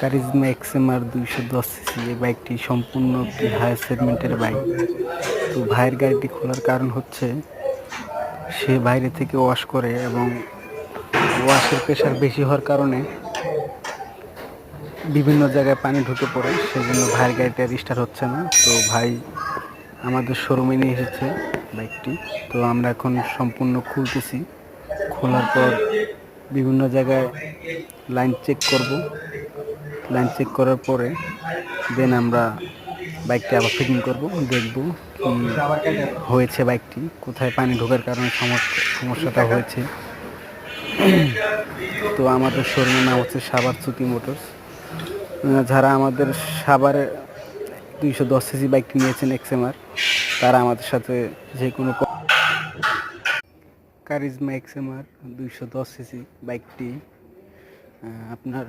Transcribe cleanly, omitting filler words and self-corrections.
Charisma XMR 210 CC এই বাইকটি সম্পূর্ণ একটি হায়ার সেগমেন্টের বাইক। তো ভাইয়ের গাড়িটি খোলার কারণ হচ্ছে সে বাইরে থেকে ওয়াশ করে এবং ওয়াশের প্রেশার বেশি হওয়ার কারণে বিভিন্ন জায়গায় পানি ঢুকে পড়ে, সেজন্য ভাইয়ের গাড়িটা স্টার্ট হচ্ছে না। তো ভাই আমাদের শোরুমে নিয়ে এসেছে বাইকটি। তো আমরা এখন সম্পূর্ণ খুলতেছি। খোলার পর বিভিন্ন জায়গায় লাইন চেক করব। লাইন চেক করার পরে দেন আমরা বাইকটি আবার ফিটিং করব, দেখব কি হয়েছে, বাইকটি কোথায় পানি ঢোকার কারণে সমস্যাটা হয়েছে। তো আমাদের শোরুমের নাম হচ্ছে সাভার সুতি মোটরস। যারা আমাদের সাভারে 210 সিসি বাইকটি নিয়েছেন এক্সএমআর, তারা আমাদের সাথে যে কোনো কারিজমা এক্সএমআর 210 সিসি বাইকটি আপনার